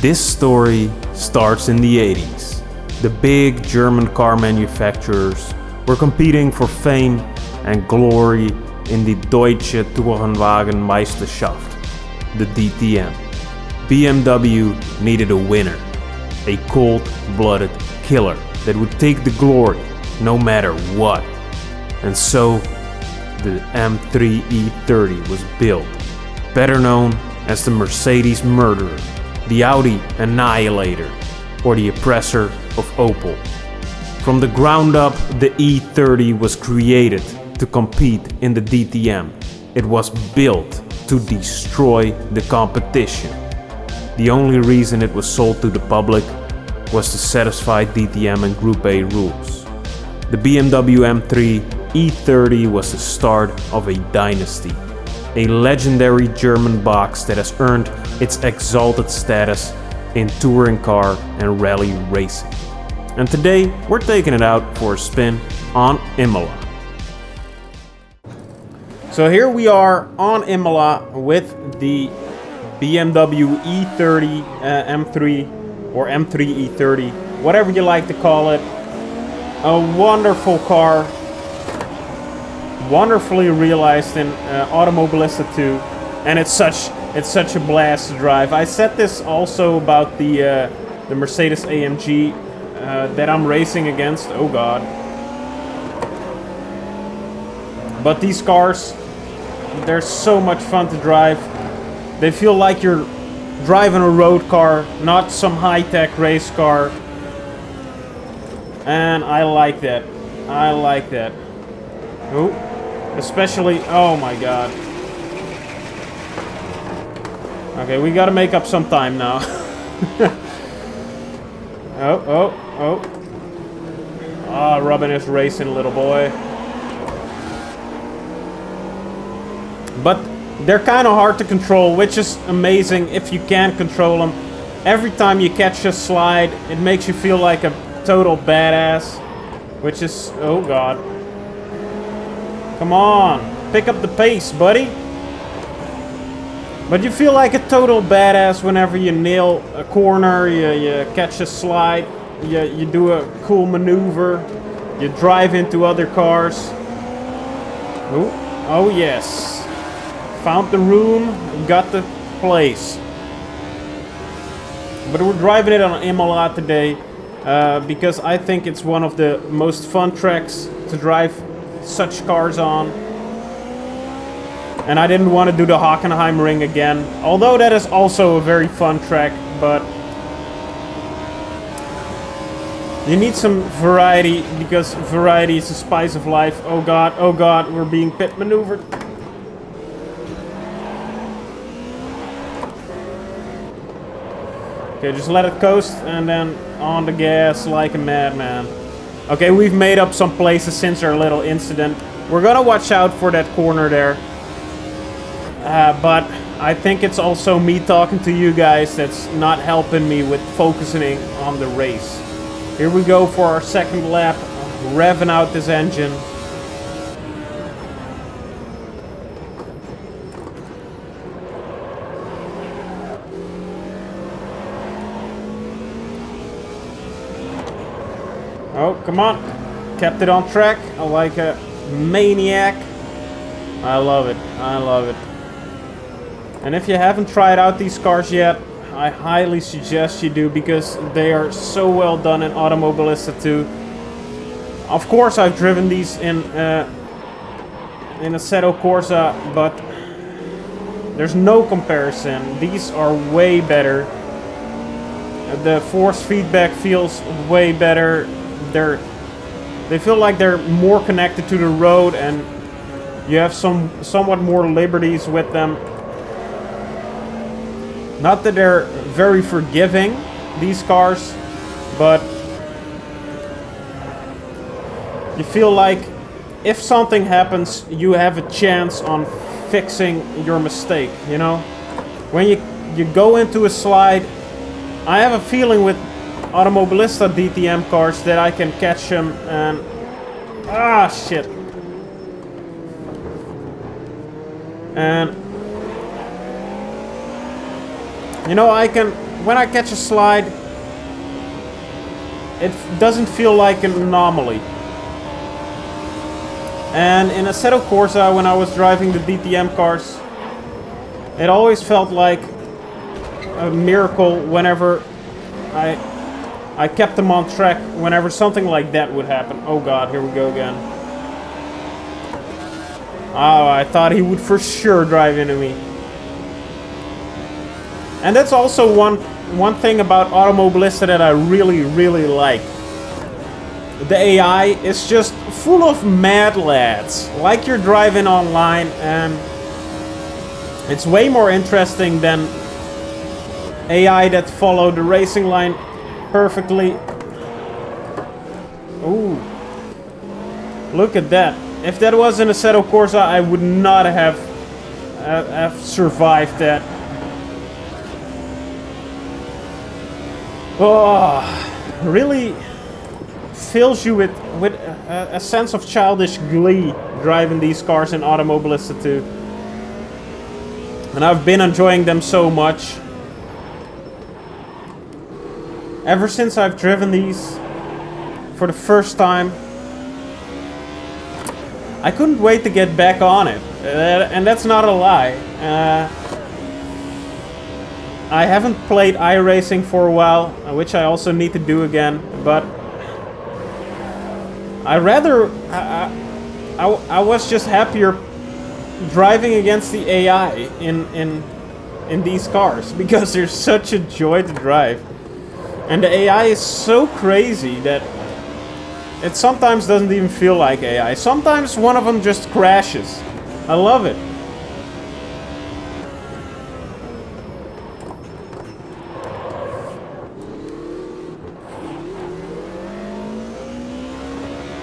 This story starts in the 80s. The big German car manufacturers were competing for fame and glory in the Deutsche Tourenwagen Meisterschaft, the DTM. BMW needed a winner, a cold-blooded killer that would take the glory no matter what. And so the M3 E30 was built, better known as the Mercedes murderer, the Audi annihilator, or the oppressor of Opel. From the ground up, the E30 was created to compete in the DTM. It was built to destroy the competition. The only reason it was sold to the public was to satisfy DTM and Group A rules. The BMW M3 E30 was the start of a dynasty, a legendary German box that has earned its exalted status in touring car and rally racing. And today we're taking it out for a spin on Imola. So here we are on Imola with the BMW E30 M3 or M3 E30, whatever you like to call it. A wonderful car, wonderfully realized in Automobilista 2, and it's such a blast to drive. I said this also about the Mercedes AMG that I'm racing against. Oh god! But these cars, they're so much fun to drive. They feel like you're driving a road car, not some high-tech race car. And I like that. I like that. Oh, especially, oh my god. Okay, we gotta make up some time now. Ah, Robin is racing, little boy. But they're kind of hard to control, which is amazing if you can control them. Every time you catch a slide, it makes you feel like a total badass, which is, oh god. Come on, pick up the pace, buddy. But you feel like a total badass whenever you nail a corner, you catch a slide, you do a cool maneuver, you drive into other cars. Oh yes. Found the room, got the place. But we're driving it on Imola today because I think it's one of the most fun tracks to drive such cars on. And I didn't want to do the Hockenheim Ring again, although that is also a very fun track, but you need some variety because variety is the spice of life. Oh god, we're being pit maneuvered. Okay, just let it coast and then on the gas like a madman. Okay, we've made up some places since our little incident. We're gonna watch out for that corner there. But I think it's also me talking to you guys that's not helping me with focusing on the race. Here we go for our second lap, revving out this engine. Oh, come on. Kept it on track. I like a maniac. I love it. I love it. And if you haven't tried out these cars yet, I highly suggest you do because they are so well done in Automobilista 2. Of course, I've driven these in Assetto Corsa, but there's no comparison. These are way better. The force feedback feels way better. They feel like they're more connected to the road, and you have somewhat more liberties with them. Not that they're very forgiving, these cars, but you feel like if something happens, you have a chance on fixing your mistake, you know? When you go into a slide, I have a feeling with Automobilista DTM cars that I can catch them and... ah, shit. And... you know, I can when I catch a slide, it doesn't feel like an anomaly. And in Assetto Corsa, when I was driving the DTM cars, it always felt like a miracle whenever I kept them on track, whenever something like that would happen. Oh god, here we go again. Oh, I thought he would for sure drive into me. And that's also one thing about Automobilista that I really, really like. The AI is just full of mad lads. Like you're driving online, and it's way more interesting than AI that follow the racing line perfectly. Ooh. Look at that. If that was in Assetto Corsa, I would not have survived that. Oh, really fills you with a sense of childish glee driving these cars in Automobilista 2. And I've been enjoying them so much. Ever since I've driven these for the first time, I couldn't wait to get back on it. And that's not a lie. I haven't played iRacing for a while, which I also need to do again, but I was just happier driving against the AI in these cars, because they're such a joy to drive. And the AI is so crazy that it sometimes doesn't even feel like AI. Sometimes one of them just crashes. I love it.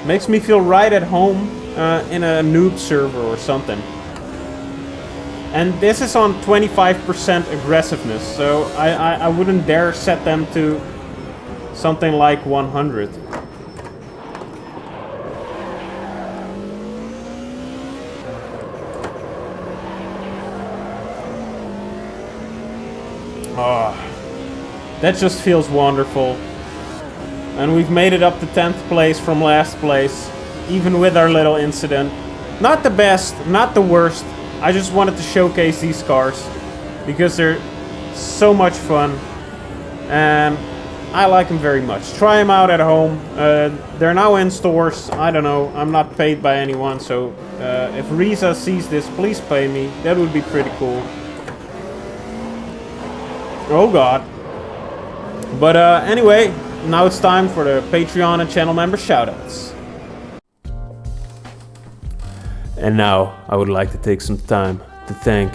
Makes me feel right at home in a noob server or something. And this is on 25% aggressiveness, so I wouldn't dare set them to something like 100. Oh, that just feels wonderful. And we've made it up to 10th place from last place, even with our little incident. Not the best, not the worst. I just wanted to showcase these cars because they're so much fun, and I like them very much. Try them out at home. They're now in stores. I don't know. I'm not paid by anyone, so if Riza sees this, please pay me. That would be pretty cool. Oh god. But anyway, now it's time for the Patreon and channel member shoutouts. And now I would like to take some time to thank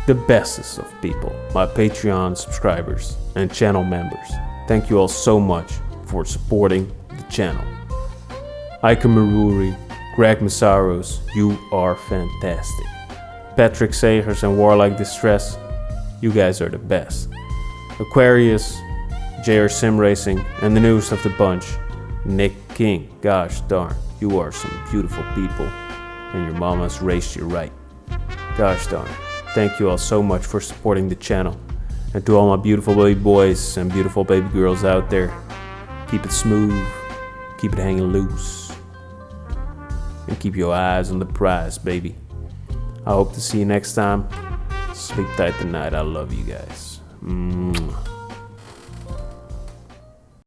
the bestest of people, my Patreon subscribers and channel members. Thank you all so much for supporting the channel. Ike Maruri, Greg Masaros, you are fantastic. Patrick Segers and Warlike Distress, you guys are the best. Aquarius, JR Sim Racing, and the newest of the bunch, Nick King. Gosh darn, you are some beautiful people, and your mama's raised you right. Gosh darn, thank you all so much for supporting the channel. And to all my beautiful baby boys and beautiful baby girls out there, keep it smooth, keep it hanging loose, and keep your eyes on the prize, baby. I hope to see you next time. Sleep tight tonight. I love you guys. Mwah.